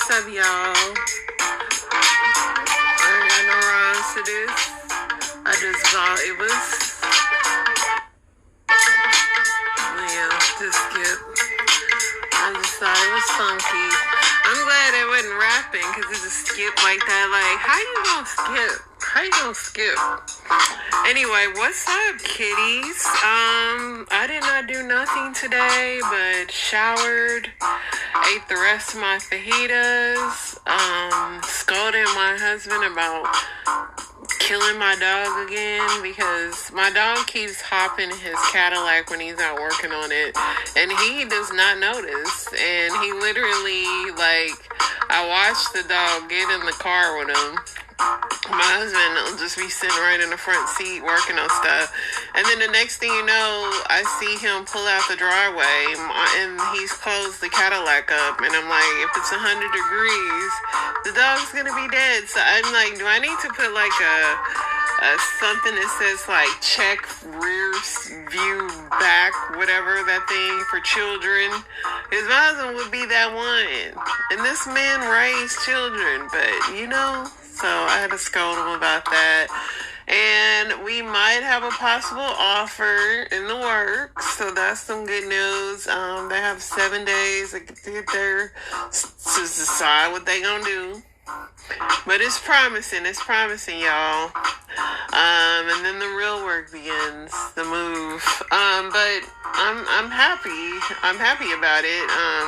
What's up, y'all? I ain't got no rhymes to this. I just thought it was, just skip. I just thought it was funky. I'm glad it wasn't rapping, because it's a skip like that. Like, how you gonna skip? How you gonna skip? Anyway, what's up, kitties? I did not do nothing today, but showered, ate the rest of my fajitas, scolded my husband about killing my dog again, because my dog keeps hopping his Cadillac when he's out working on it, and he does not notice, and he literally, I watched the dog get in the car with him. My husband will just be sitting right in the front seat working on stuff. And then the next thing you know, I see him pull out the driveway and he's closed the Cadillac up. And I'm like, if it's 100 degrees, the dog's going to be dead. So I'm like, do I need to put a something that says check rear view back, whatever that thing for children? Because my husband would be that one. And this man raised children, but so I had to scold him about that. And we might have a possible offer in the works, so that's some good news. They have 7 days to get there to decide what they gonna do. But it's promising, y'all. And then the real work begins, the move. But I'm happy. I'm happy about it.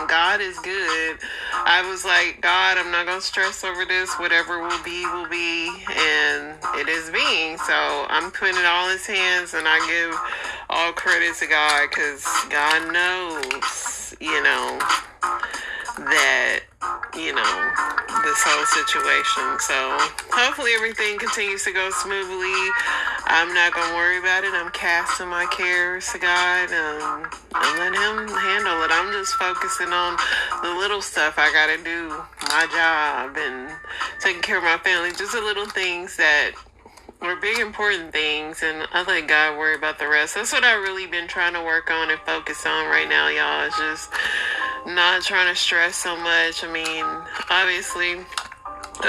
God is good. I was like, God, I'm not gonna stress over this. Whatever will be, and it is being. So I'm putting it all in His hands, and I give all credit to God, because God knows, that, this whole situation. So hopefully everything continues to go smoothly. I'm not going to worry about it. I'm casting my cares to God and letting Him handle it. I'm just focusing on the little stuff I got to do, my job and taking care of my family. Just the little things that are big, important things, and I let God worry about the rest. That's what I've really been trying to work on and focus on right now, y'all. It's just not trying to stress so much. I mean, obviously,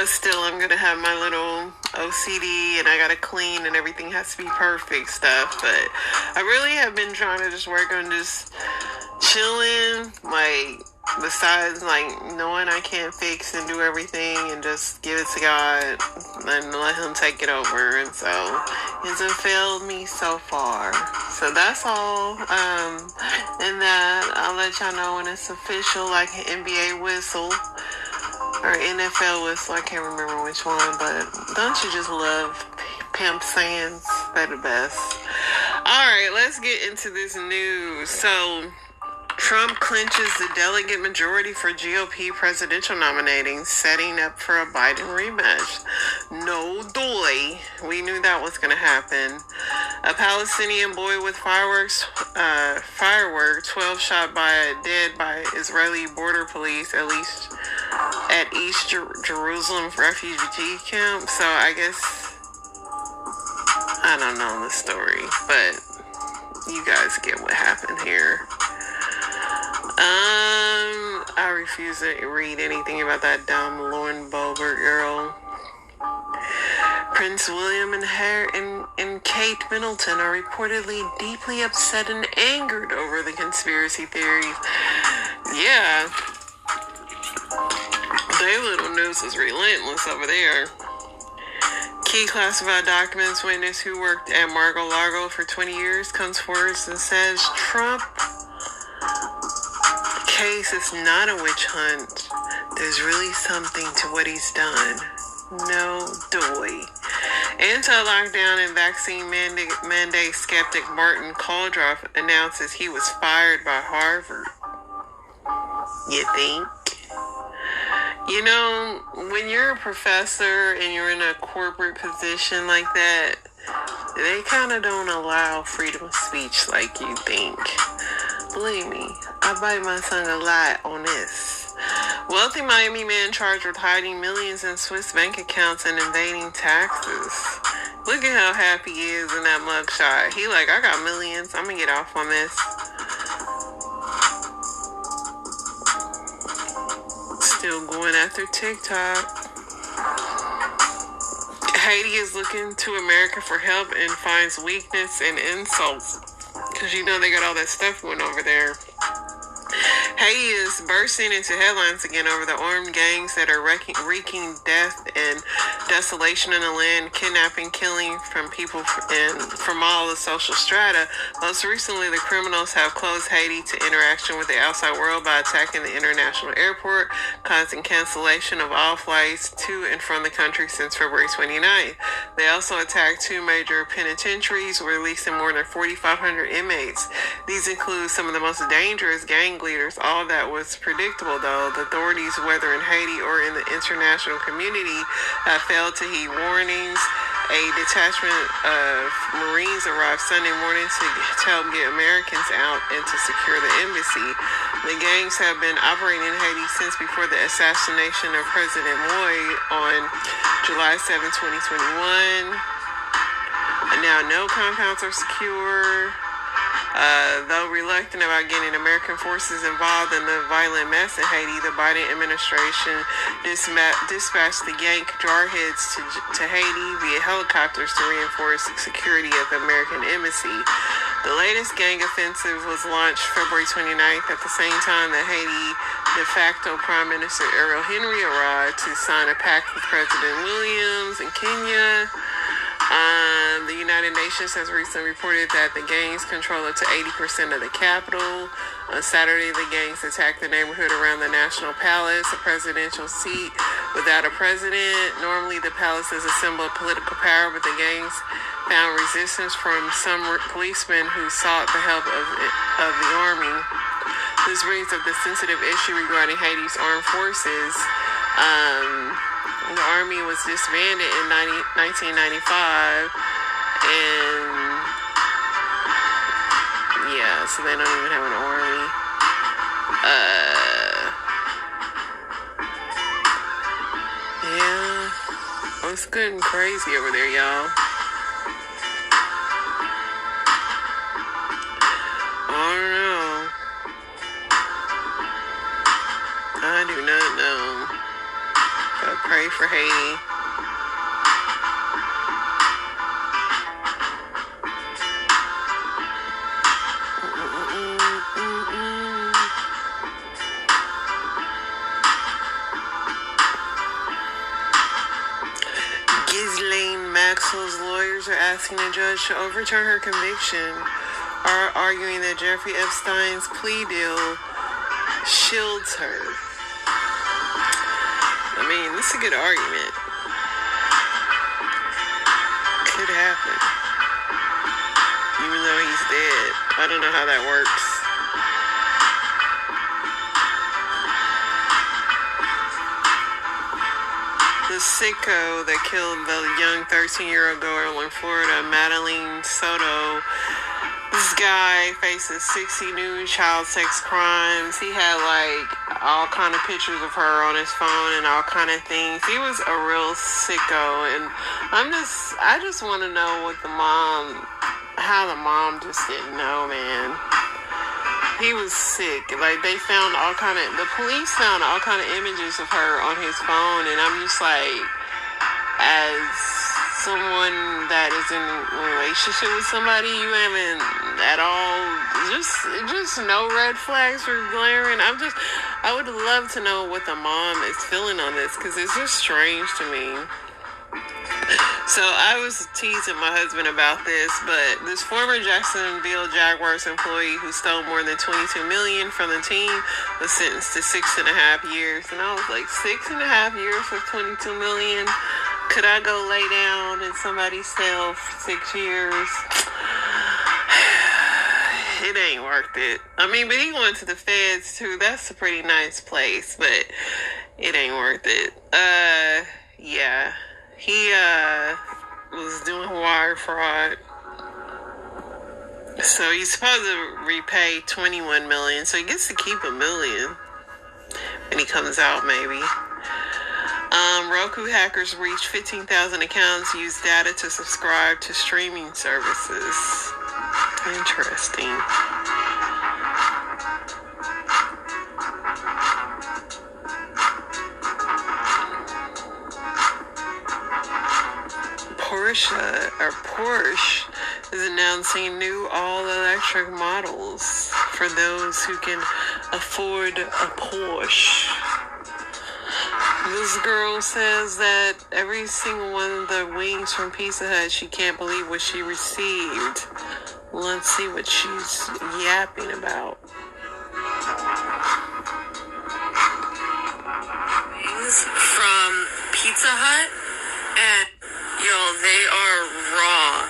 still I'm going to have my little OCD, and I got to clean, and everything has to be perfect stuff, but I really have been trying to just work on just chilling, besides knowing I can't fix and do everything, and just give it to God and let Him take it over. And so He hasn't failed me so far. So that's all. And that I'll let y'all know when it's official, like an NBA whistle or NFL whistle. I can't remember which one, but don't you just love pimp sayings? They're the best. All right, let's get into this news. So Trump clinches the delegate majority for GOP presidential nominating, setting up for a Biden rematch. No doy. We knew that was going to happen. A Palestinian boy with fireworks, 12 shot dead by Israeli border police, at least at East Jerusalem refugee camp. So I guess, I don't know the story, but you guys get what happened here. I refuse to read anything about that dumb Lauren Boebert girl. Prince William and Kate Middleton are reportedly deeply upset and angered over the conspiracy theories. Yeah. Their little news is relentless over there. Key classified documents witness who worked at Mar-a-Lago for 20 years comes forward and says Trump case is not a witch hunt. There's really something to what he's done. No doy. Anti-lockdown and vaccine mandate skeptic Martin Kaldroff announces he was fired by Harvard. You think? When you're a professor and you're in a corporate position like that, they kind of don't allow freedom of speech like you think. Believe me, I bite my tongue a lot on this. Wealthy Miami man charged with hiding millions in Swiss bank accounts and evading taxes. Look at how happy he is in that mugshot. He I got millions. I'm going to get off on this. still going after TikTok. Haiti is looking to America for help and finds weakness and insults. Because you know they got all that stuff going over there. Haiti is bursting into headlines again over the armed gangs that are wreaking death and desolation in the land, kidnapping, killing from people and from all the social strata. Most recently, the criminals have closed Haiti to interaction with the outside world by attacking the international airport, causing cancellation of all flights to and from the country since February 29th. They also attacked two major penitentiaries, releasing more than 4,500 inmates. These include some of the most dangerous gang leaders. All that was predictable, though. The authorities, whether in Haiti or in the international community, have failed to heed warnings. A detachment of Marines arrived Sunday morning to help get Americans out and to secure the embassy. The gangs have been operating in Haiti since before the assassination of President Moy on July 7, 2021. Now, no compounds are secure. Though reluctant about getting American forces involved in the violent mess in Haiti, the Biden administration dispatched the Yank jarheads to Haiti via helicopters to reinforce security at the American embassy. The latest gang offensive was launched February 29th at the same time that Haiti de facto Prime Minister Ariel Henry arrived to sign a pact with President Williams in Kenya. The United Nations has recently reported that the gangs control up to 80% of the capital. On Saturday, the gangs attacked the neighborhood around the National Palace, a presidential seat without a president. Normally, the palace is a symbol of political power, but the gangs found resistance from some policemen who sought the help of the army. This brings up the sensitive issue regarding Haiti's armed forces. The army was disbanded in 1995, and yeah, so they don't even have an army. Yeah, it's good and crazy over there, y'all. I don't know. I do not know. Pray for Haiti. Ghislaine Maxwell's lawyers are asking the judge to overturn her conviction, arguing that Jeffrey Epstein's plea deal shields her. I mean, this is a good argument. Could happen. Even though he's dead. I don't know how that works. The sicko that killed the young 13-year-old girl in Florida, Madeline Soto. This guy faces 60 new child sex crimes. He had like all kind of pictures of her on his phone and all kind of things. He was a real sicko, and I just want to know how the mom just didn't know, man. He was sick. Like the police found all kind of images of her on his phone, and I'm just like, as someone that is in a relationship with somebody, you haven't at all, just no red flags for glaring. I would love to know what the mom is feeling on this, because it's just strange to me. So I was teasing my husband about this, but this former Jacksonville Jaguars employee who stole more than $22 million from the team was sentenced to 6.5 years. And I was like, 6.5 years for $22 million? Could I go lay down in somebody's cell for 6 years? It ain't worth it. I mean, but he went to the feds too. That's a pretty nice place, but it ain't worth it. Yeah. He was doing wire fraud. So he's supposed to repay $21 million. So he gets to keep $1 million when he comes out, maybe. Roku hackers reached 15,000 accounts, used data to subscribe to streaming services. Interesting. Porsche is announcing new all-electric models for those who can afford a Porsche. This girl says that every single one of the wings from Pizza Hut, she can't believe what she received. Let's see what she's yapping about. From Pizza Hut, and they are raw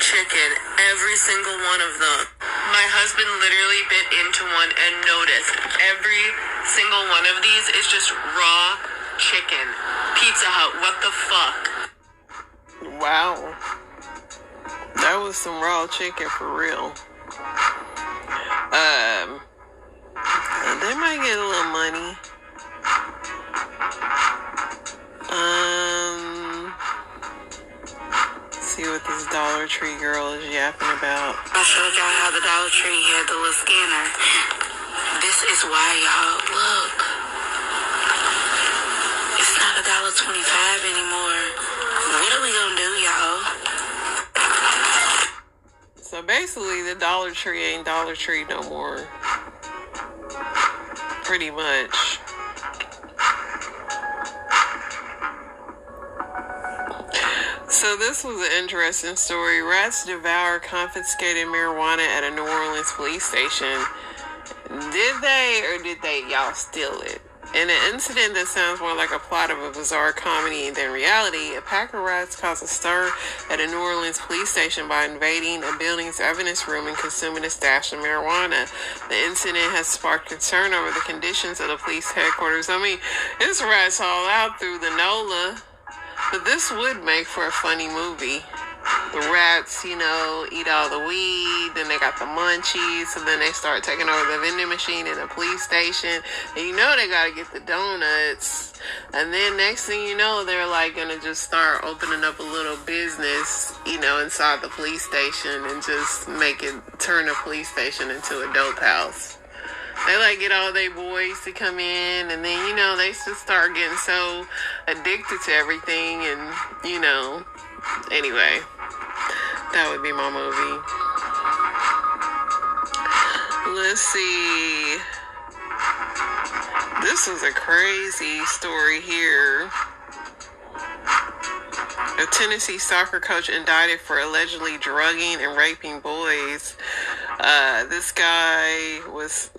chicken, every single one of them. My husband literally bit into one and noticed every single one of these is just raw chicken. Pizza Hut, what the fuck? Wow. That was some raw chicken for real. They might get a little money. See what this Dollar Tree girl is yapping about. I showed y'all how the Dollar Tree had the little scanner. This is why, y'all, look. It's not $1.25 anymore. What are we gonna do, y'all? So basically, the Dollar Tree ain't Dollar Tree no more. Pretty much. So this was an interesting story. Rats devour confiscated marijuana at a New Orleans police station. Did they or did y'all steal it? In an incident that sounds more like a plot of a bizarre comedy than reality, a pack of rats caused a stir at a New Orleans police station by invading a building's evidence room and consuming a stash of marijuana. The incident has sparked concern over the conditions of the police headquarters. I mean, it's rats all out through the NOLA. But this would make for a funny movie. The rats, eat all the weed, then they got the munchies, and then they start taking over the vending machine in the police station. And they gotta get the donuts. And then next thing you know, they're like gonna just start opening up a little business, inside the police station and just turn the police station into a dope house. They get all their boys to come in, and then they just start getting so addicted to everything, and anyway, that would be my movie. Let's see. This was a crazy story here. A Tennessee soccer coach indicted for allegedly drugging and raping boys. This guy was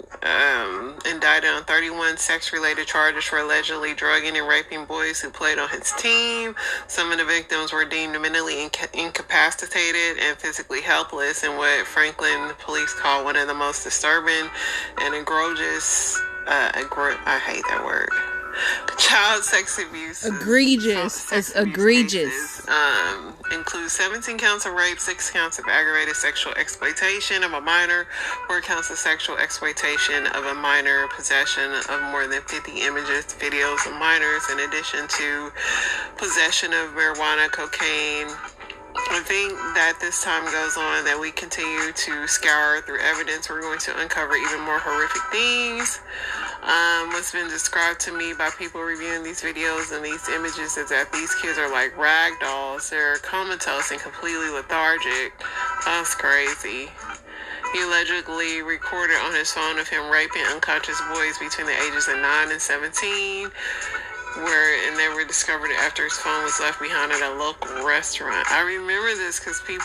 indicted on 31 sex-related charges for allegedly drugging and raping boys who played on his team. Some of the victims were deemed mentally incapacitated and physically helpless in what Franklin police call one of the most disturbing and egregious, I hate that word, child sex abuse. Egregious. It's egregious. Includes 17 counts of rape, 6 counts of aggravated sexual exploitation of a minor, 4 counts of sexual exploitation of a minor, possession of more than 50 images, videos of minors, in addition to possession of marijuana, cocaine. I think that this time goes on that we continue to scour through evidence. We're going to uncover even more horrific things. What's been described to me by people reviewing these videos and these images is that these kids are like rag dolls. They're comatose and completely lethargic. That's crazy. He allegedly recorded on his phone of him raping unconscious boys between the ages of 9 and 17. And they were discovered after his phone was left behind at a local restaurant. I remember this because he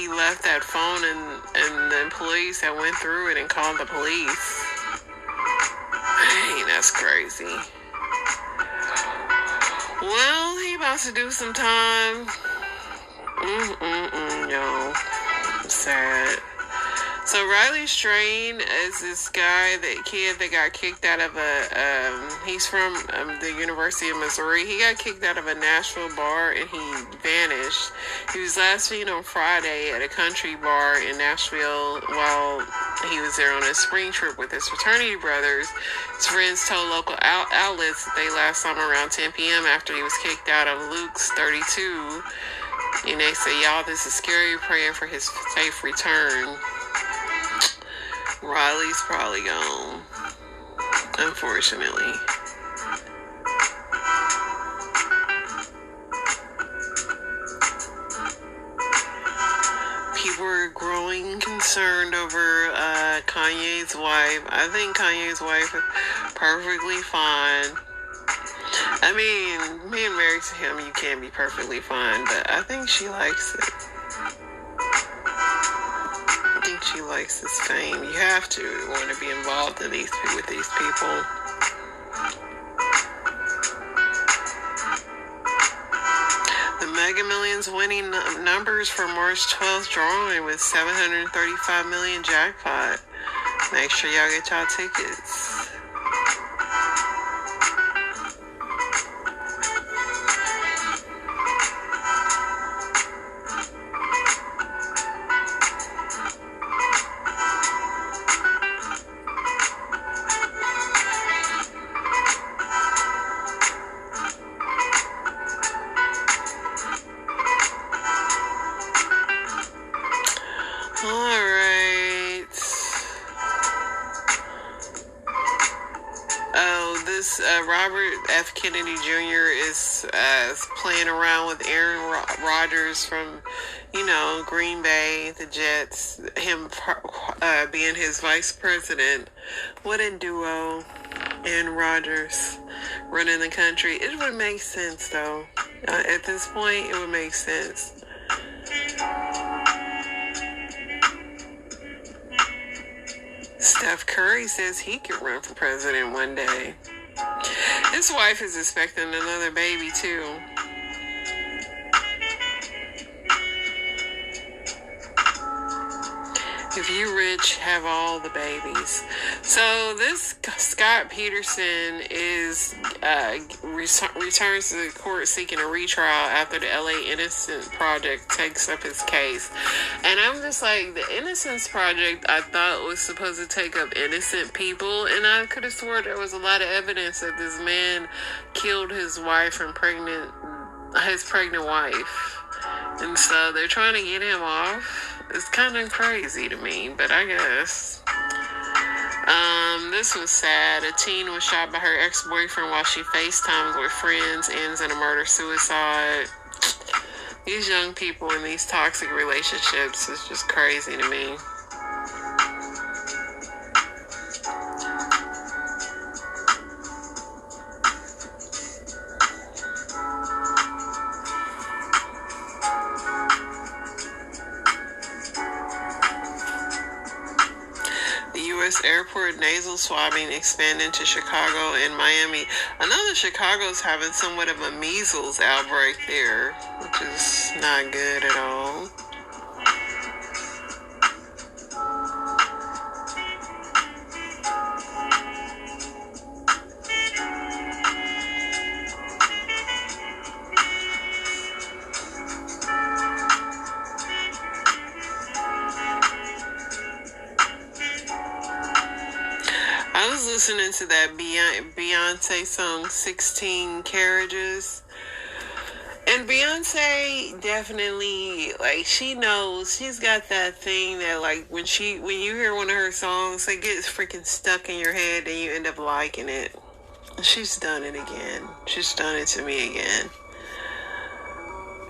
left that phone and the employees that went through it and called the police. Dang, that's crazy. Well, he about to do some time. No. Sad. So Riley Strain is this kid that got kicked out of he's from the University of Missouri. He got kicked out of a Nashville bar and he vanished. He was last seen on Friday at a country bar in Nashville while he was there on a spring trip with his fraternity brothers. His friends told local outlets that they last saw him around 10 p.m. after he was kicked out of Luke's 32. And they say, y'all, this is scary, praying for his safe return. Riley's probably gone, unfortunately. are growing concerned over Kanye's wife. I think Kanye's wife is perfectly fine. I mean, being married to him, you can't be perfectly fine, but I think she likes it. I think she likes this fame. You have to want to be involved in with these people. The Mega Millions winning numbers for March 12th drawing with 735 million jackpot. Make sure y'all get y'all tickets. Robert F. Kennedy Jr. is playing around with Aaron Rodgers from, Green Bay, the Jets, him being his vice president. What a duo. Aaron Rodgers running the country. It would make sense, though. At this point, it would make sense. Steph Curry says he could run for president one day. His wife is expecting another baby, too. If you rich, have all the babies. So this Scott Peterson is returns to the court seeking a retrial after the LA Innocence Project takes up his case. And I'm just like, the Innocence Project I thought was supposed to take up innocent people, and I could have sworn there was a lot of evidence that this man killed his wife and his pregnant wife. And so they're trying to get him off. It's kind of crazy to me, but I guess. This was sad. A teen was shot by her ex-boyfriend while she FaceTimes with friends, ends in a murder-suicide. These young people in these toxic relationships is just crazy to me. Airport nasal swabbing expanding to Chicago and Miami. I know that Chicago's having somewhat of a measles outbreak there, which is not good at all. Listening to that Beyonce song 16 Carriages, and Beyonce definitely, like, she knows, she's got that thing that, like, when you hear one of her songs, it gets freaking stuck in your head and you end up liking it. She's done it again. She's done it to me again.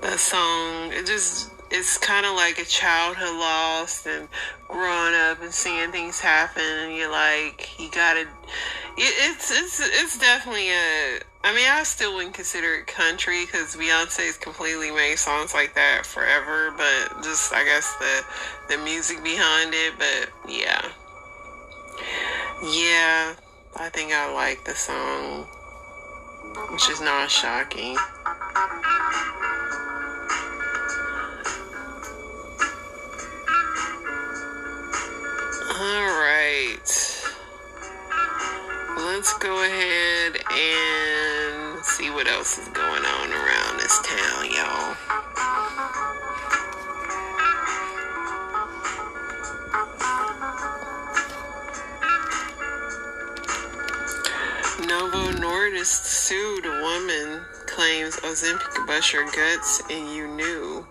That song, it's kind of like a childhood lost and growing up and seeing things happen, and you're like, it's definitely I still wouldn't consider it country because Beyonce's completely made songs like that forever, but just, I guess, the music behind it, but yeah, I think I like the song, which is not shocking. Alright, let's go ahead and see what else is going on around this town, y'all. Novo Nordisk sued a woman, claims Ozempic bust your guts and you knew.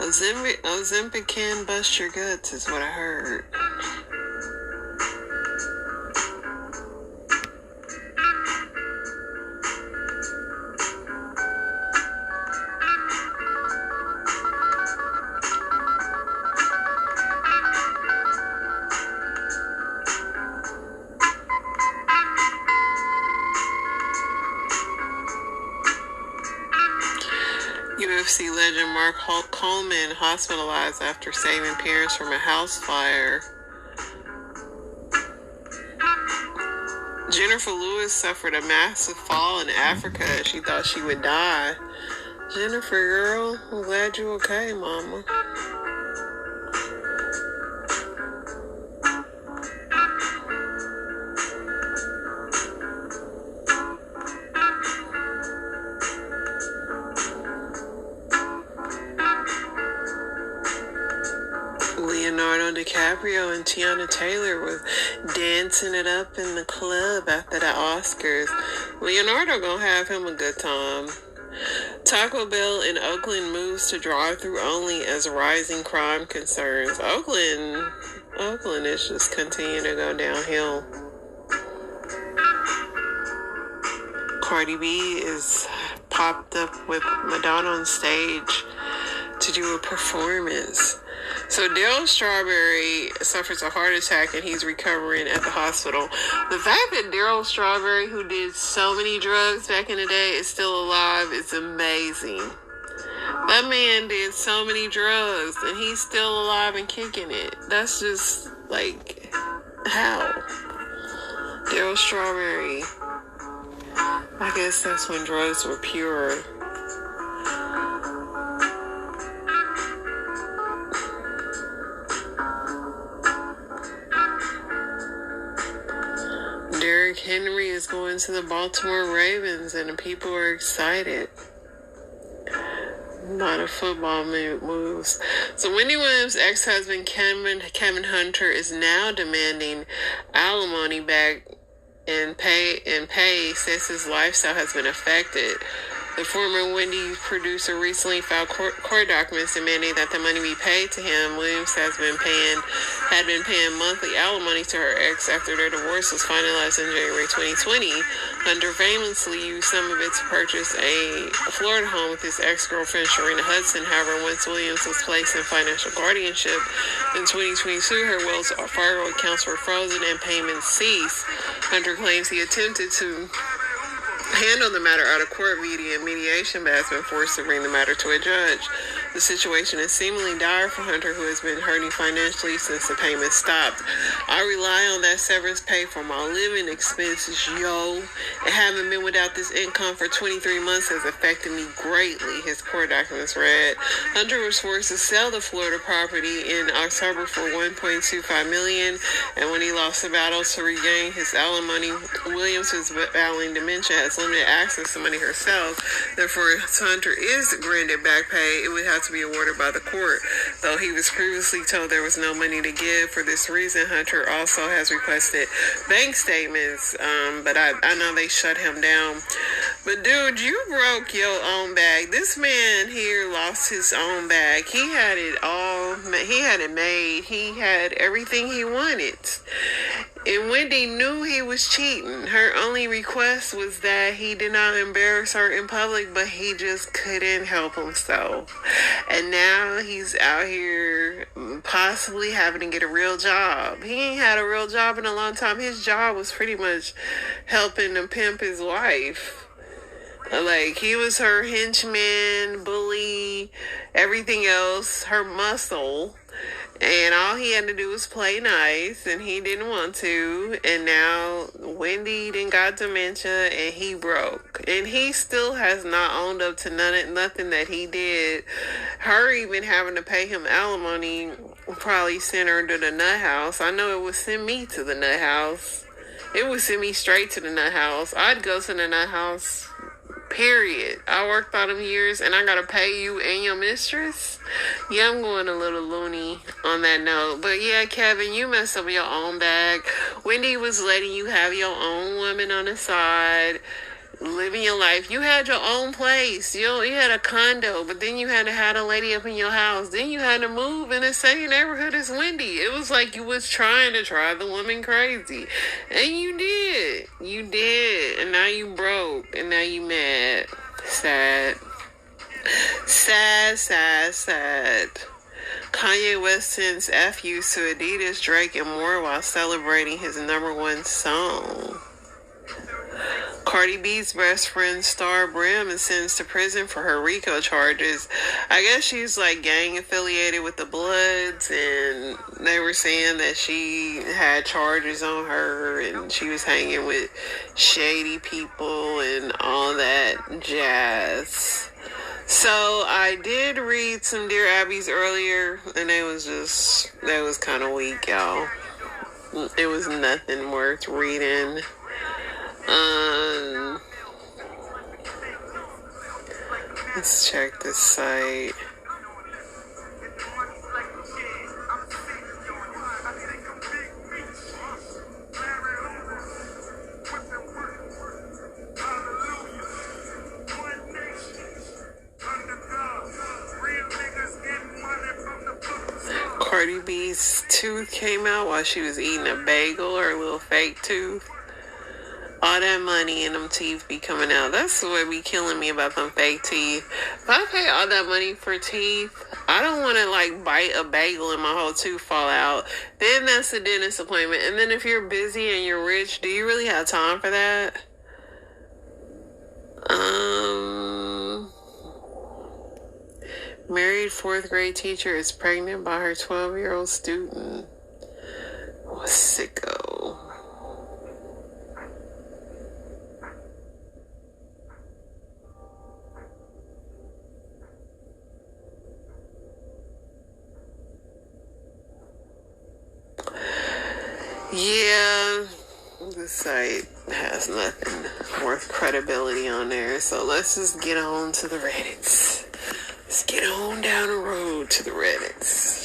Ozempic can bust your guts is what I heard. UFC legend Mark Coleman hospitalized after saving parents from a house fire. Jennifer Lewis suffered a massive fall in Africa. She thought she would die. Jennifer, girl, I'm glad you're okay, mama. Leonardo DiCaprio and Tiana Taylor were dancing it up in the club after the Oscars. Leonardo gonna have him a good time. Taco Bell in Oakland moves to drive-through only as rising crime concerns. Oakland is just continuing to go downhill. Cardi B is popped up with Madonna on stage to do a performance. So Daryl Strawberry suffers a heart attack and he's recovering at the hospital. The fact that Daryl Strawberry, who did so many drugs back in the day, is still alive is amazing. That man did so many drugs and he's still alive and kicking it. That's just like, how? Daryl Strawberry. I guess that's when drugs were pure. Derrick Henry is going to the Baltimore Ravens and the people are excited. A lot of football moves. So Wendy Williams' ex-husband Kevin Hunter is now demanding alimony back and pay since his lifestyle has been affected. The former Wendy producer recently filed court documents demanding that the money be paid to him. Williams had been paying monthly alimony to her ex after their divorce was finalized in January 2020. Hunter famously used some of it to purchase a Florida home with his ex-girlfriend Sharina Hudson. However, once Williams was placed in financial guardianship in 2022, her Wells Fargo accounts were frozen and payments ceased. Hunter claims he attempted to handle the matter out of court via mediation, but has been forced to bring the matter to a judge. The situation is seemingly dire for Hunter, who has been hurting financially since the payment stopped. I rely on that severance pay for my living expenses, yo. And having been without this income for 23 months has affected me greatly, his court documents read. Hunter was forced to sell the Florida property in October for $1.25 million, and when he lost the battle to regain his alimony, Williams, who's battling dementia, has limited access to money herself. Therefore, if Hunter is granted back pay, it would have to be awarded by the court. Though he was previously told there was no money to give for this reason, Hunter also has requested bank statements, but I know they shut him down. But dude, you broke your own bag. This man here lost his own bag. He had it all. He had it made. He had everything he wanted. And Wendy knew he was cheating. Her only request was that he did not embarrass her in public, but he just couldn't help himself. And now he's out here possibly having to get a real job. He ain't had a real job in a long time. His job was pretty much helping to pimp his wife. Like, he was her henchman, bully, everything else, her muscle. And all he had to do was play nice, and he didn't want to. And now Wendy done got dementia, and he broke. And he still has not owned up to nothing that he did. Her even having to pay him alimony probably sent her to the nut house. I know it would send me to the nut house. It would send me straight to the nut house. I'd go to the nut house. Period. I worked all them years and I gotta pay you and your mistress? Yeah, I'm going a little loony on that note. But yeah, Kevin, you messed up your own bag. Wendy was letting you have your own woman on the side, living your life. You had your own place. You had a condo, but then you had to have a lady up in your house. Then you had to move in the same neighborhood as Wendy. It was like you was trying to drive the woman crazy. And you did. You did. And now you broke. And now you mad. Sad. Sad, sad, sad. Kanye West sends FUs to Adidas, Drake, and more while celebrating his #1 song. Cardi B's best friend, Star Brim, is sentenced to prison for her RICO charges. I guess she's like gang affiliated with the Bloods, and they were saying that she had charges on her and she was hanging with shady people and all that jazz. So I did read some Dear Abbeys earlier, and they was kind of weak, y'all. It was nothing worth reading. Let's check this site. Cardi B's tooth came out while she was eating a bagel, her little fake tooth. All that money and them teeth be coming out. That's what be killing me about them fake teeth. If I pay all that money for teeth, I don't want to like bite a bagel and my whole tooth fall out. Then that's a dentist appointment. And then if you're busy and you're rich, do you really have time for that? Married 4th grade teacher is pregnant by her 12-year-old student. Oh, sicko. Yeah, the site has nothing worth credibility on there, so let's just get on to the Reddits. Let's get on down the road to the Reddits.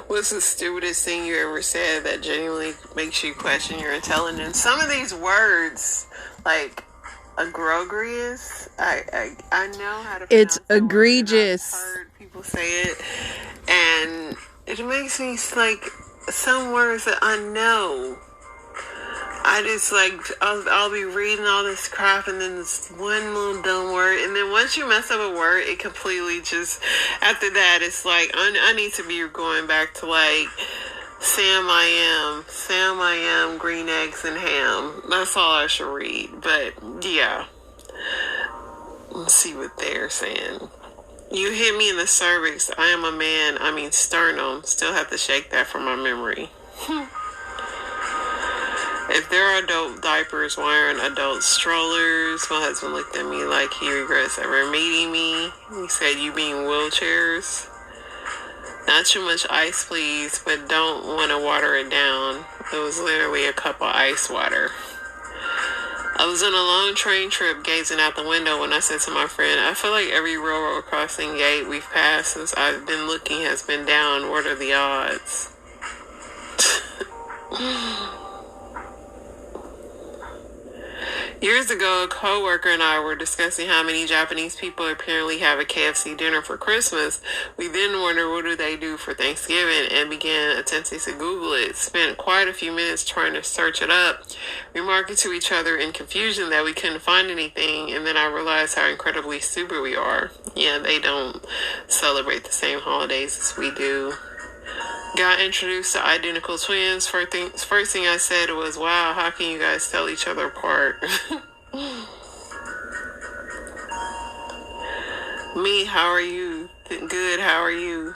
What's the stupidest thing you ever said that genuinely makes you question your intelligence? Some of these words, like egregious, I know how to pronounce It's that word, egregious. and I've heard people say it, and it makes me like some words that I know. I just like, I'll be reading all this crap and then this one little dumb word. And then once you mess up a word, it completely just, after that, it's like, I need to be going back to like, Sam I am, green eggs and ham. That's all I should read. But yeah, let's see what they're saying. You hit me in the cervix. I am a man. I mean sternum. Still have to shake that from my memory. If there are adult diapers, why aren't adult strollers? My husband looked at me like he regrets ever meeting me. He said, you mean wheelchairs? Not too much ice, please, but don't want to water it down. It was literally a cup of ice water. I was on a long train trip gazing out the window when I said to my friend, I feel like every railroad crossing gate we've passed since I've been looking has been down. What are the odds? Years ago, a coworker and I were discussing how many Japanese people apparently have a KFC dinner for Christmas. We then wondered what do they do for Thanksgiving and began attempting to Google it. Spent quite a few minutes trying to search it up, remarking to each other in confusion that we couldn't find anything, and then I realized how incredibly stupid we are. Yeah, they don't celebrate the same holidays as we do. Got introduced to identical twins. First thing I said was, wow, how can you guys tell each other apart? Me, how are you? Good, how are you?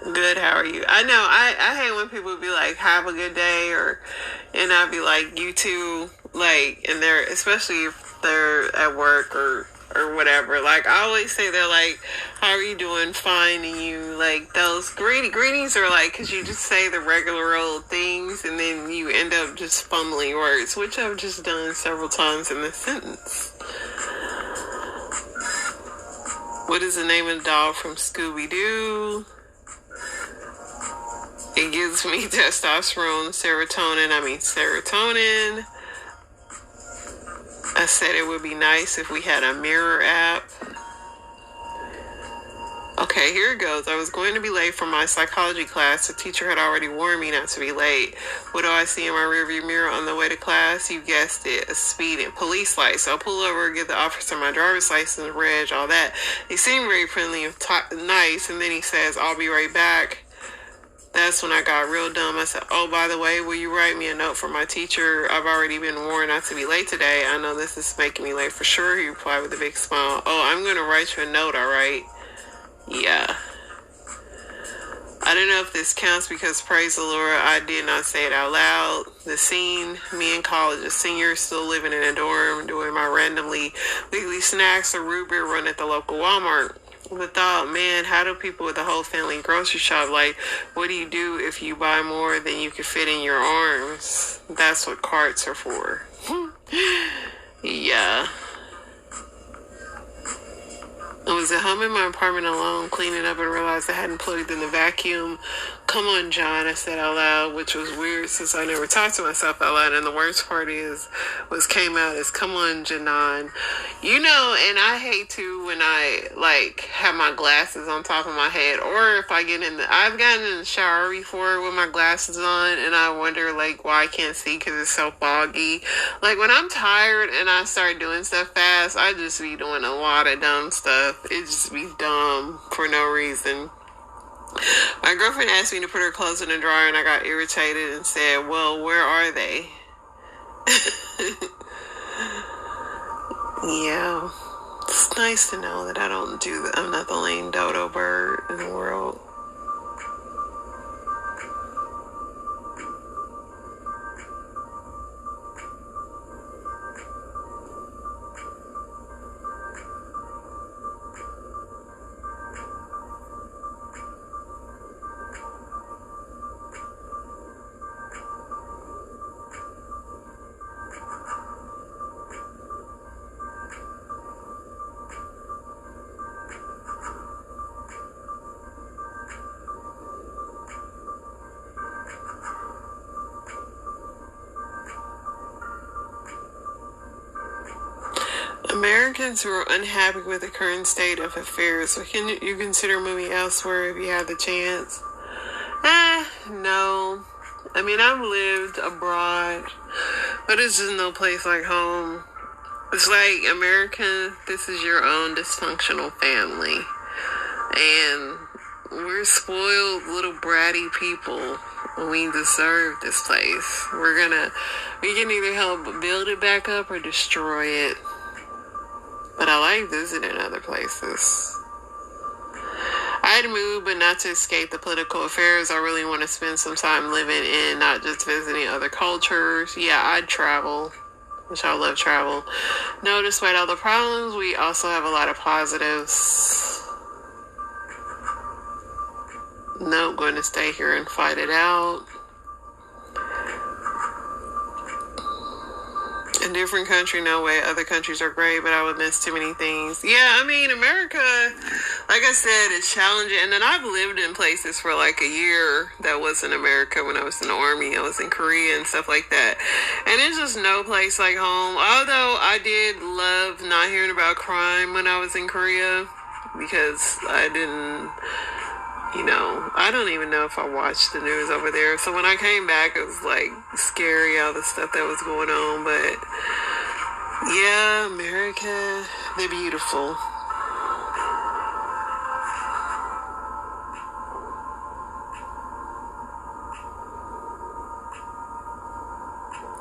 Good, how are you? I know, I hate when people be like, have a good day, and I'd be like, you too, like, and they're, especially if they're at work or whatever, like, I always say they're like, how are you doing? Fine. And you, like, those greetings are like, because you just say the regular old things, and then you end up just fumbling words, which I've just done several times in this sentence. What is the name of the dog from Scooby-Doo? It gives me testosterone, serotonin. I said it would be nice if we had a mirror app. Okay. Okay, here it goes. I was going to be late for my psychology class. The teacher had already warned me not to be late. What do I see in my rearview mirror on the way to class? You guessed it, a speeding police light. So I pull over, give the officer my driver's license, reg, all that. He seemed very friendly and nice, and then he says, I'll be right back. That's when I got real dumb. I said, oh, by the way, will you write me a note for my teacher? I've already been warned not to be late today. I know this is making me late for sure. He replied with a big smile. Oh, I'm going to write you a note, all right? Yeah. I don't know if this counts because, praise the Lord, I did not say it out loud. The scene, me in college, a senior still living in a dorm, doing my randomly weekly snacks or root beer run at the local Walmart. The thought, man, how do people with a whole family grocery shop, like, what do you do if you buy more than you can fit in your arms? That's what carts are for. Yeah. I was at home in my apartment alone, cleaning up, and realized I hadn't plugged in the vacuum. Come on, John, I said out loud, which was weird since I never talked to myself out loud. And the worst part came out as, come on, Janan. You know, and I hate to when I, have my glasses on top of my head, or if I I've gotten in the shower before with my glasses on, and I wonder, why I can't see because it's so foggy. When I'm tired and I start doing stuff fast, I just be doing a lot of dumb stuff. It just be dumb for no reason. My girlfriend asked me to put her clothes in the dryer, and I got irritated and said, well, where are they? Yeah. It's nice to know that I'm not the lame dodo bird in the world. Americans who are unhappy with the current state of affairs, can you consider moving elsewhere if you have the chance? No. I mean, I've lived abroad, but it's just no place like home. It's like, America, this is your own dysfunctional family. And we're spoiled little bratty people. We deserve this place. We can either help build it back up or destroy it. But I like visiting other places. I'd move, but not to escape the political affairs. I really want to spend some time living in, not just visiting other cultures. Yeah, I'd travel, which I love travel. No, despite all the problems, we also have a lot of positives. No, going to stay here and fight it out. A different country, no way. Other countries are great, but I would miss too many things. Yeah, I mean, America, like I said, is challenging. And then I've lived in places for a year that wasn't America. When I was in the Army, I was in Korea and stuff like that. And it's just no place like home. Although I did love not hearing about crime when I was in Korea, because I didn't... I don't even know if I watched the news over there. So when I came back, it was scary, all the stuff that was going on. But yeah, America, they're beautiful.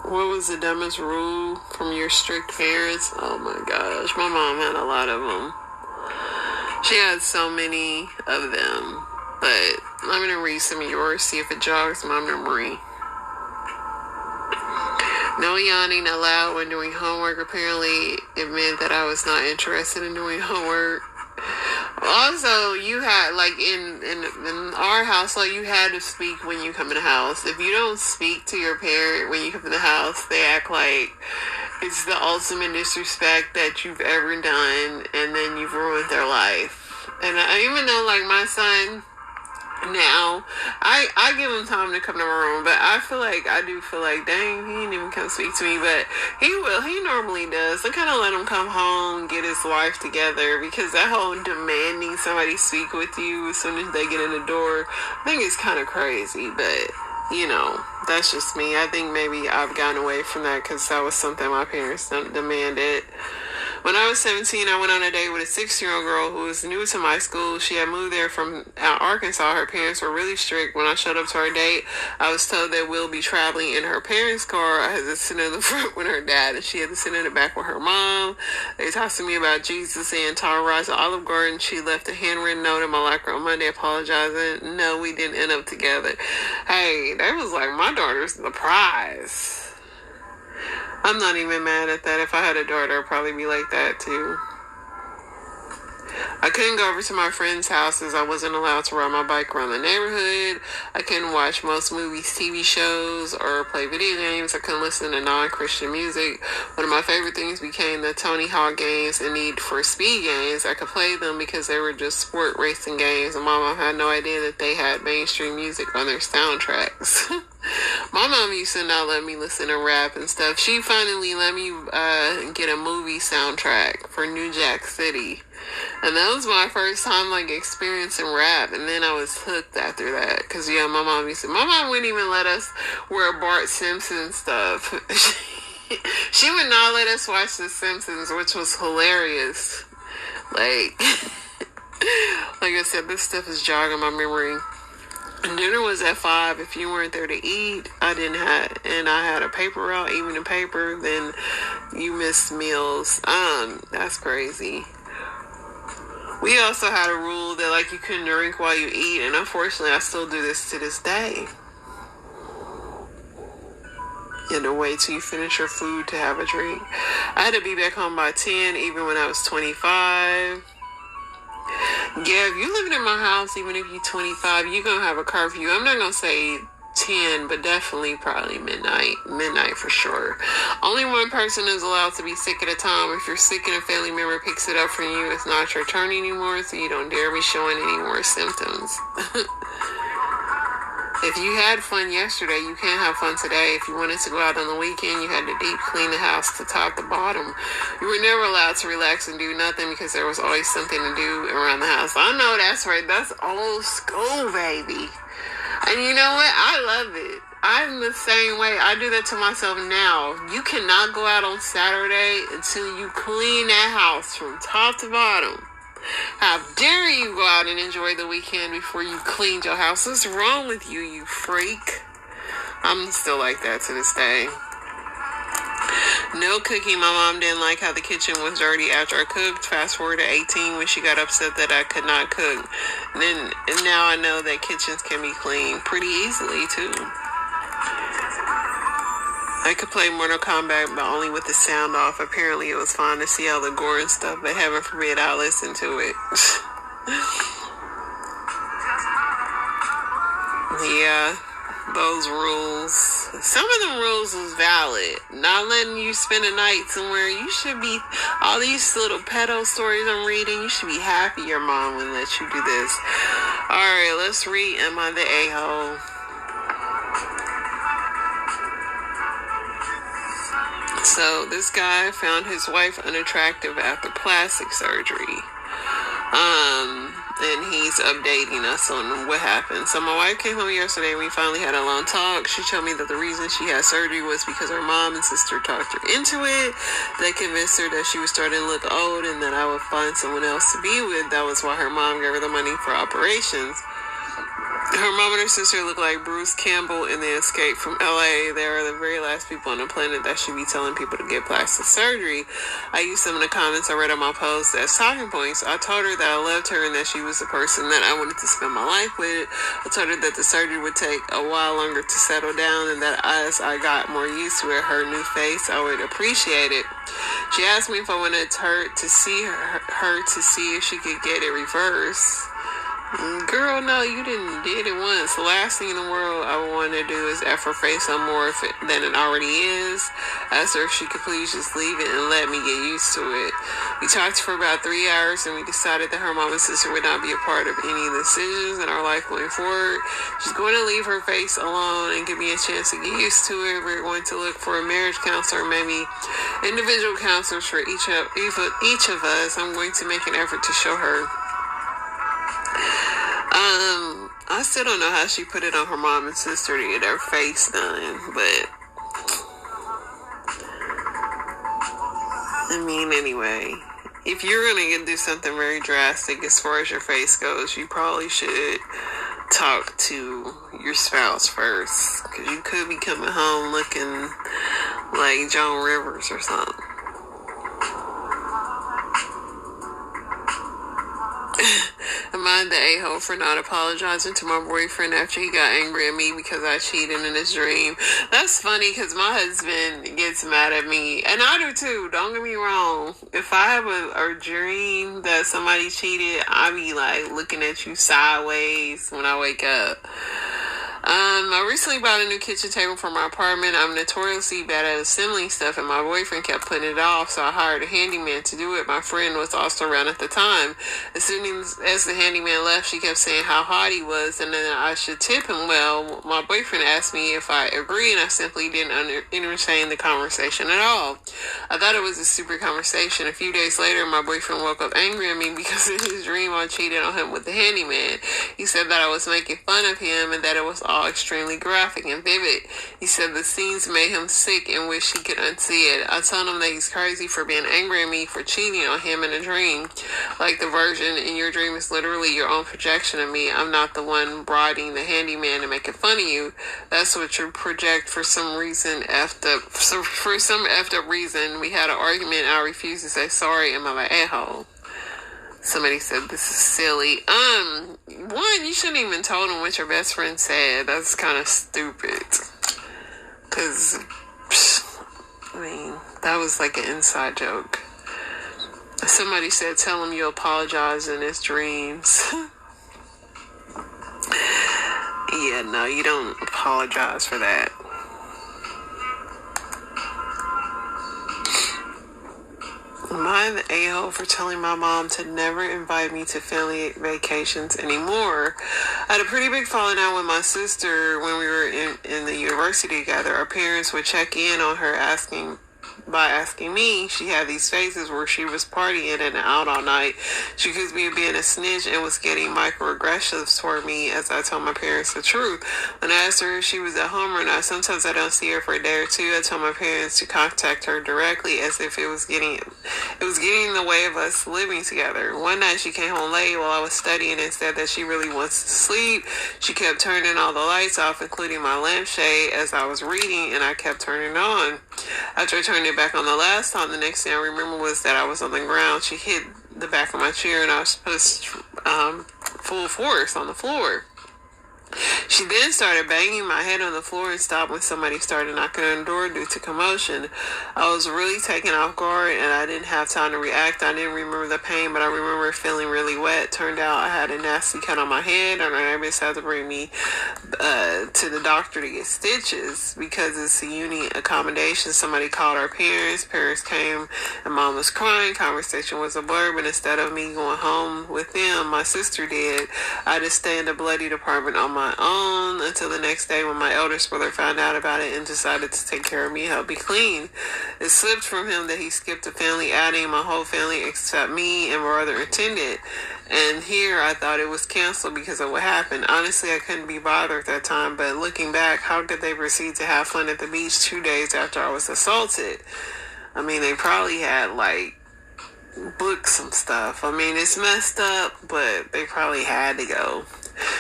What was the dumbest rule from your strict parents? Oh my gosh, my mom had a lot of them. She had so many of them. But I'm going to read some of yours, see if it jogs my memory. No yawning allowed when doing homework. Apparently, it meant that I was not interested in doing homework. Also, you had, in our house, you had to speak when you come in the house. If you don't speak to your parent when you come in the house, they act like it's the ultimate disrespect that you've ever done, and then you've ruined their life. And even though, my son... Now, I give him time to come to my room, but I do feel like, dang, he didn't even come speak to me, but he normally does. I kind of let him come home, get his life together, because that whole demanding somebody speak with you as soon as they get in the door, I think it's kind of crazy, but, you know, that's just me. I think maybe I've gotten away from that because that was something my parents demanded. When I was 17, I went on a date with a 6-year-old girl who was new to my school. She had moved there from Arkansas. Her parents were really strict. When I showed up to our date, I was told that we'll be traveling in her parents' car. I had to sit in the front with her dad, and she had to sit in the back with her mom. They talked to me about Jesus and Tall Rise at Olive Garden. She left a handwritten note in my locker on Monday apologizing. No, we didn't end up together. Hey, that was like my daughter's the prize. I'm not even mad at that. If I had a daughter, I'd probably be like that too. I couldn't go over to my friends' houses. I wasn't allowed to ride my bike around the neighborhood. I couldn't watch most movies, TV shows, or play video games. I couldn't listen to non-Christian music. One of my favorite things became the Tony Hawk games and Need for Speed games. I could play them because they were just sport racing games, and Mama had no idea that they had mainstream music on their soundtracks. My mom used to not let me listen to rap and stuff. She finally let me get a movie soundtrack for New Jack City. And that was my first time, like, experiencing rap. And then I was hooked after that. Because, yeah, my mom wouldn't even let us wear Bart Simpson stuff. She would not let us watch The Simpsons, which was hilarious. Like I said, this stuff is jogging my memory. Dinner was at 5. If you weren't there to eat, and I had a paper route, even a paper, then you missed meals. That's crazy. We also had a rule that, like, you couldn't drink while you eat, and unfortunately, I still do this to this day. You had to wait till you finish your food to have a drink. I had to be back home by 10, even when I was 25. Yeah, if you living in my house, even if you're 25, you're going to have a curfew. I'm not going to say 10, but definitely probably midnight. Midnight for sure. Only one person is allowed to be sick at a time. If you're sick and a family member picks it up from you, it's not your turn anymore, so you don't dare be showing any more symptoms. If you had fun yesterday, you can't have fun today. If you wanted to go out on the weekend, you had to deep clean the house to top to bottom. You were never allowed to relax and do nothing because there was always something to do around the house. I know that's right. That's old school, baby. And you know what? I love it. I'm the same way. I do that to myself now. You cannot go out on Saturday until you clean that house from top to bottom. How dare you go out and enjoy the weekend before you cleaned your house? What's wrong with you, you freak? I'm still like that to this day. No cooking. My mom didn't like how the kitchen was dirty after I cooked. Fast forward to 18 when she got upset that I could not cook. And now I know that kitchens can be cleaned pretty easily too. I could play Mortal Kombat, but only with the sound off. Apparently it was fun to see all the gore and stuff, but heaven forbid I listen to it. Yeah, those rules. Some of them rules was valid. Not letting you spend a night somewhere. You should be, all these little pedo stories I'm reading, you should be happy your mom wouldn't let you do this. Alright, let's read Am I the A-hole? So this guy found his wife unattractive after plastic surgery. And he's updating us on what happened. So my wife came home yesterday and we finally had a long talk. She told me that the reason she had surgery was because her mom and sister talked her into it. They convinced her that she was starting to look old and that I would find someone else to be with. That was why her mom gave her the money for operations. Her mom and her sister look like Bruce Campbell in The Escape from LA. They are the very last people on the planet that should be telling people to get plastic surgery. I used some of the comments I read on my post as talking points. I told her that I loved her and that she was the person that I wanted to spend my life with. I told her that the surgery would take a while longer to settle down and that as I got more used to her new face, I would appreciate it. She asked me if I wanted her to see if she could get it reversed. Girl, no, you did it once. The last thing in the world I would want to do is F her face on more than it already is. I asked her if she could please just leave it and let me get used to it. We talked for about 3 hours and we decided that her mom and sister would not be a part of any decisions in our life going forward. She's going to leave her face alone and give me a chance to get used to it. We're going to look for a marriage counselor, maybe individual counselors for each of us. I'm going to make an effort to show her. I still don't know how she put it on her mom and sister to get her face done, but I mean, anyway, if you're gonna do something very drastic as far as your face goes, you probably should talk to your spouse first, because you could be coming home looking like Joan Rivers or something. Am I the a-hole for not apologizing to my boyfriend after he got angry at me because I cheated in his dream? That's funny because my husband gets mad at me, and I do too, don't get me wrong. If I have a dream that somebody cheated, I be like looking at you sideways when I wake up. I recently bought a new kitchen table for my apartment. I'm notoriously bad at assembling stuff, and my boyfriend kept putting it off, so I hired a handyman to do it. My friend was also around at the time. As soon as the handyman left, she kept saying how hot he was, and then I should tip him well. My boyfriend asked me if I agreed, and I simply didn't entertain the conversation at all. I thought it was a stupid conversation. A few days later, my boyfriend woke up angry at me because in his dream I cheated on him with the handyman. He said that I was making fun of him and that it was all extremely graphic and vivid. He said the scenes made him sick and wished he could unsee it. I told him that he's crazy for being angry at me for cheating on him in a dream. Like, the version in your dream is literally your own projection of me. I'm not the one bribing the handyman and making fun of you. That's what you project for some reason. For some effed up reason, we had an argument. I refused to say sorry. Am I an a-hole? Somebody said this is silly. One, you shouldn't even told him what your best friend said. That's kind of stupid. Because, I mean, that was like an inside joke. Somebody said, tell him you apologize in his dreams. Yeah, no, you don't apologize for that. Am I the a-hole for telling my mom to never invite me to family vacations anymore? I had a pretty big falling out with my sister when we were in the university together. Our parents would check in on her by asking me. She had these phases where she was partying and out all night. She accused me of being a snitch and was getting microaggressive toward me as I told my parents the truth. When I asked her if she was at home or not, sometimes I don't see her for a day or two. I told my parents to contact her directly as if it was getting in the way of us living together. One night she came home late while I was studying and said that she really wants to sleep. She kept turning all the lights off, including my lampshade, as I was reading, and I kept turning it on. After I turned it back on the last time, the next thing I remember was that I was on the ground. She hit the back of my chair and I was pushed full force on the floor. She then started banging my head on the floor and stopped when somebody started knocking on the door due to commotion. I was really taken off guard and I didn't have time to react. I didn't remember the pain, but I remember feeling really wet. Turned out I had a nasty cut on my head and our neighbors had to bring me to the doctor to get stitches because it's a unit accommodation. Somebody called our parents. Parents came and mom was crying. Conversation was a blur, but instead of me going home with them, my sister did. I just stayed in the bloody department on my own until the next day when my eldest brother found out about it and decided to take care of me and help me clean. It slipped from him that he skipped a family outing. My whole family except me and brother attended. And here I thought it was canceled because of what happened. Honestly, I couldn't be bothered at that time, but looking back, how could they proceed to have fun at the beach 2 days after I was assaulted? I mean, they probably had booked some stuff. I mean, it's messed up, but they probably had to go.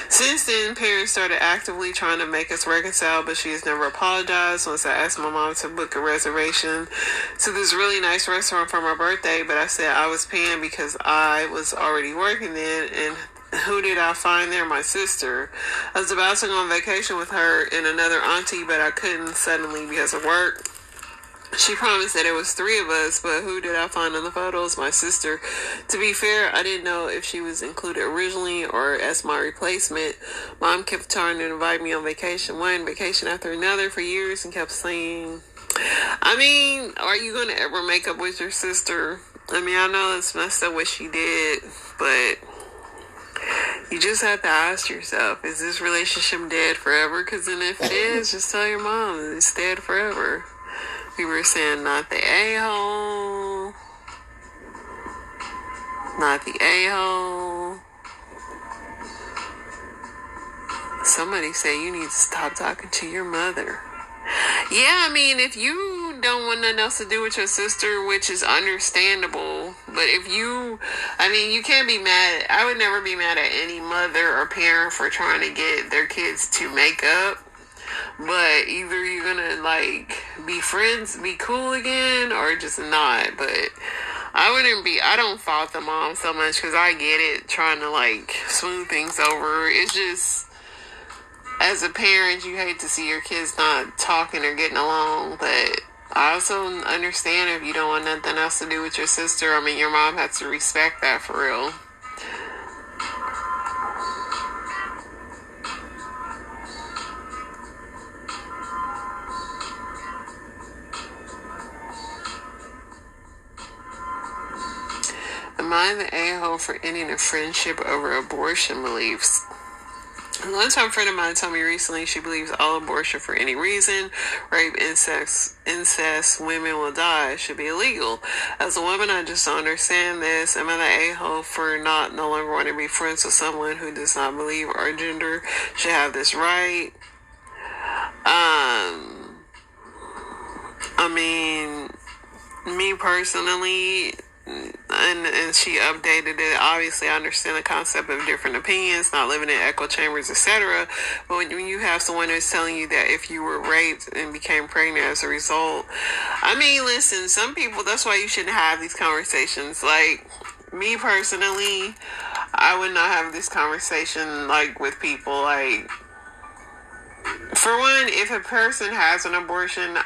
Since then, parents started actively trying to make us reconcile, but she has never apologized. Once I asked my mom to book a reservation to this really nice restaurant for my birthday, but I said I was paying because I was already working then, and who did I find there? My sister. I was about to go on vacation with her and another auntie, but I couldn't suddenly because of work. She promised that it was 3 of us, but who did I find in the photos? My sister. To be fair, I didn't know if she was included originally or as my replacement. Mom kept trying to invite me on vacation, one vacation after another for years, and kept saying, I mean, are you going to ever make up with your sister? I mean, I know it's messed up what she did, but you just have to ask yourself, is this relationship dead forever? Because then if it is, just tell your mom it's dead forever. We were saying not the a-hole. Not the a-hole. Somebody say you need to stop talking to your mother. Yeah, I mean, if you don't want nothing else to do with your sister, which is understandable, but if you, I mean, you can't be mad. I would never be mad at any mother or parent for trying to get their kids to make up. But either you're gonna, like, be friends, be cool again, or just not. But I don't fault the mom so much, because I get it, trying to, like, smooth things over. It's just, as a parent, you hate to see your kids not talking or getting along, but I also understand if you don't want nothing else to do with your sister. I mean, your mom has to respect that for real. Am I the a-hole for ending a friendship over abortion beliefs? A long-time friend of mine told me recently she believes all abortion for any reason, rape, incest, women will die, should be illegal. As a woman, I just don't understand this. Am I the a-hole for no longer wanting to be friends with someone who does not believe our gender should have this right? I mean, me personally, and she updated it. Obviously, I understand the concept of different opinions, not living in echo chambers, etc. But when you have someone who's telling you that if you were raped and became pregnant as a result, I mean, listen, some people, that's why you shouldn't have these conversations. Like, me personally, I would not have this conversation, like, with people. Like, for one, if a person has an abortion,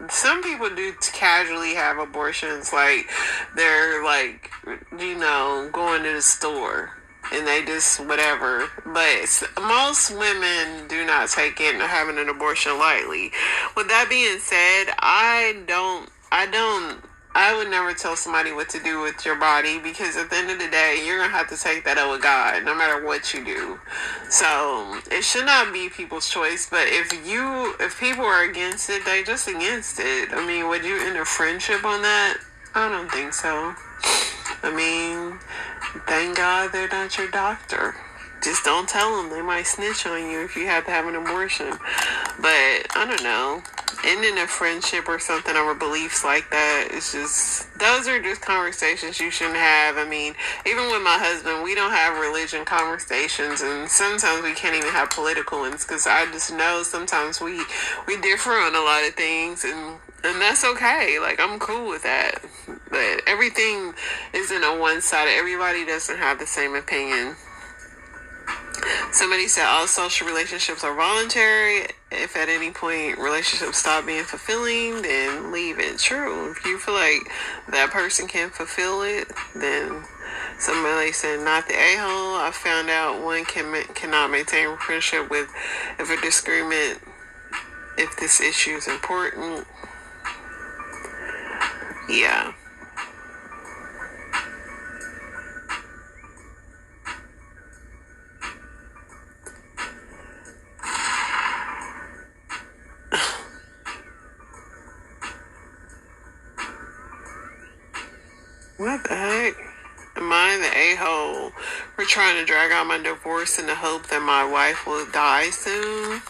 some people do casually have abortions, like, they're, like, going to the store, and they just, whatever, but most women do not take it having an abortion lightly. With that being said, I would never tell somebody what to do with your body, because at the end of the day, you're going to have to take that up with God, no matter what you do. So, it should not be people's choice, but if people are against it, they're just against it. I mean, would you end a friendship on that? I don't think so. I mean, thank God they're not your doctor. Just don't tell them. They might snitch on you if you have to have an abortion. But, I don't know. Ending a friendship or something over beliefs like that, it's just, those are just conversations you shouldn't have. I mean, even with my husband, we don't have religion conversations, and sometimes we can't even have political ones, because I just know sometimes we differ on a lot of things, and that's okay. Like, I'm cool with that. But everything isn't a one-sided. Everybody doesn't have the same opinion. Somebody said all social relationships are voluntary. If at any point relationships stop being fulfilling, then leave it. True. If you feel like that person can't fulfill it, then somebody said not the a-hole. I found out one cannot maintain a friendship with if a disagreement, if this issue is important. Yeah. What the heck? Am I the a-hole for trying to drag out my divorce in the hope that my wife will die soon?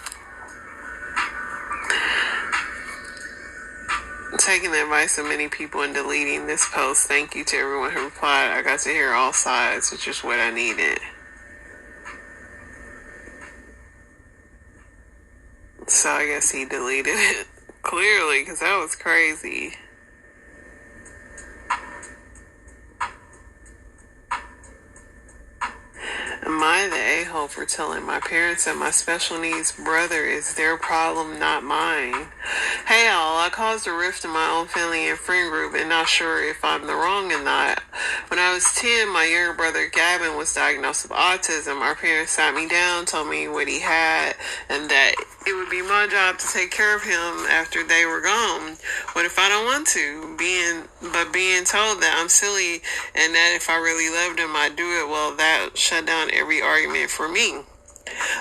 Taking the advice of many people and deleting this post. Thank you to everyone who replied. I got to hear all sides, which is what I needed. So I guess he deleted it. Clearly, because that was crazy. Am I the a-hole for telling my parents that my special needs brother is their problem, not mine? Hey, Hey all, I caused a rift in my own family and friend group and not sure if I'm the wrong in that. When I was 10, my younger brother Gavin was diagnosed with autism. Our parents sat me down, told me what he had, and that it would be my job to take care of him after they were gone. What if I don't want to? Being told that I'm silly and that if I really loved him, I'd do it, well, that shut down every argument for me.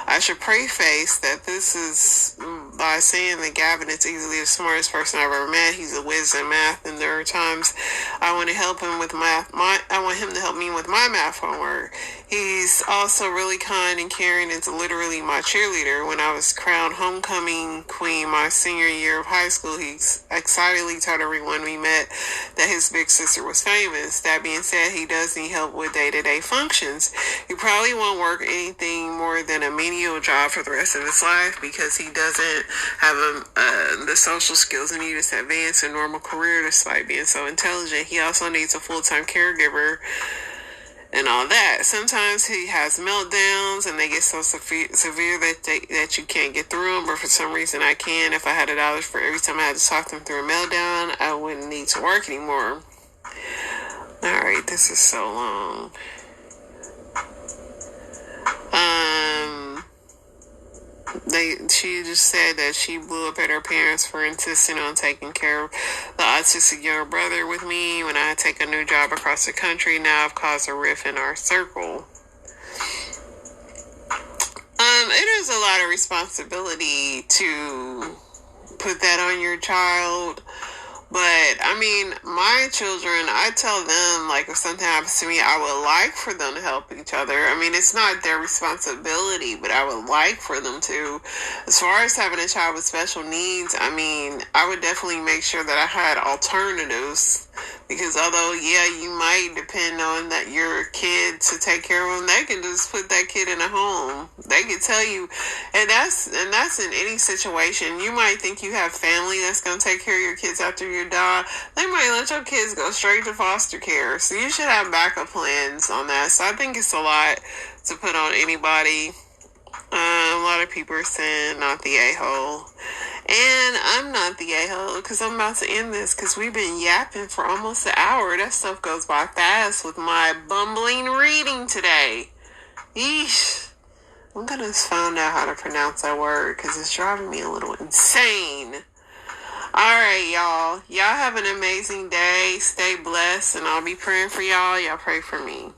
I should preface that this is by saying that Gavin is easily the smartest person I've ever met. He's a whiz in math, and there are times I want to help him with math. I want him to help me with my math homework. He's also really kind and caring and is literally my cheerleader. When I was crowned homecoming queen my senior year of high school, he excitedly told everyone we met that his big sister was famous. That being said, he does need help with day-to-day functions. He probably won't work anything more than a menial job for the rest of his life because he doesn't have the social skills needed to advance a normal career despite being so intelligent. He also needs a full-time caregiver and all that. Sometimes he has meltdowns and they get so severe that you can't get through them, but for some reason I can. If I had $1 for every time I had to talk them through a meltdown, I wouldn't need to work anymore. Alright, this is so long. She just said that she blew up at her parents for insisting on taking care of the autistic younger brother with me when I take a new job across the country. Now I've caused a rift in our circle. It is a lot of responsibility to put that on your child. But, I mean, my children, I tell them, like, if something happens to me, I would like for them to help each other. I mean, it's not their responsibility, but I would like for them to. As far as having a child with special needs, I mean, I would definitely make sure that I had alternatives. Because although, yeah, you might depend on that your kid to take care of them, they can just put that kid in a home. They can tell you, and that's in any situation. You might think you have family that's going to take care of your kids after you die. They might let your kids go straight to foster care. So you should have backup plans on that. So I think it's a lot to put on anybody. A lot of people are saying not the a-hole. And I'm not the a-hole because I'm about to end this because we've been yapping for almost an hour. That stuff goes by fast with my bumbling reading today. Yeesh. I'm going to find out how to pronounce that word because it's driving me a little insane. Alright, y'all. Y'all have an amazing day. Stay blessed and I'll be praying for y'all. Y'all pray for me.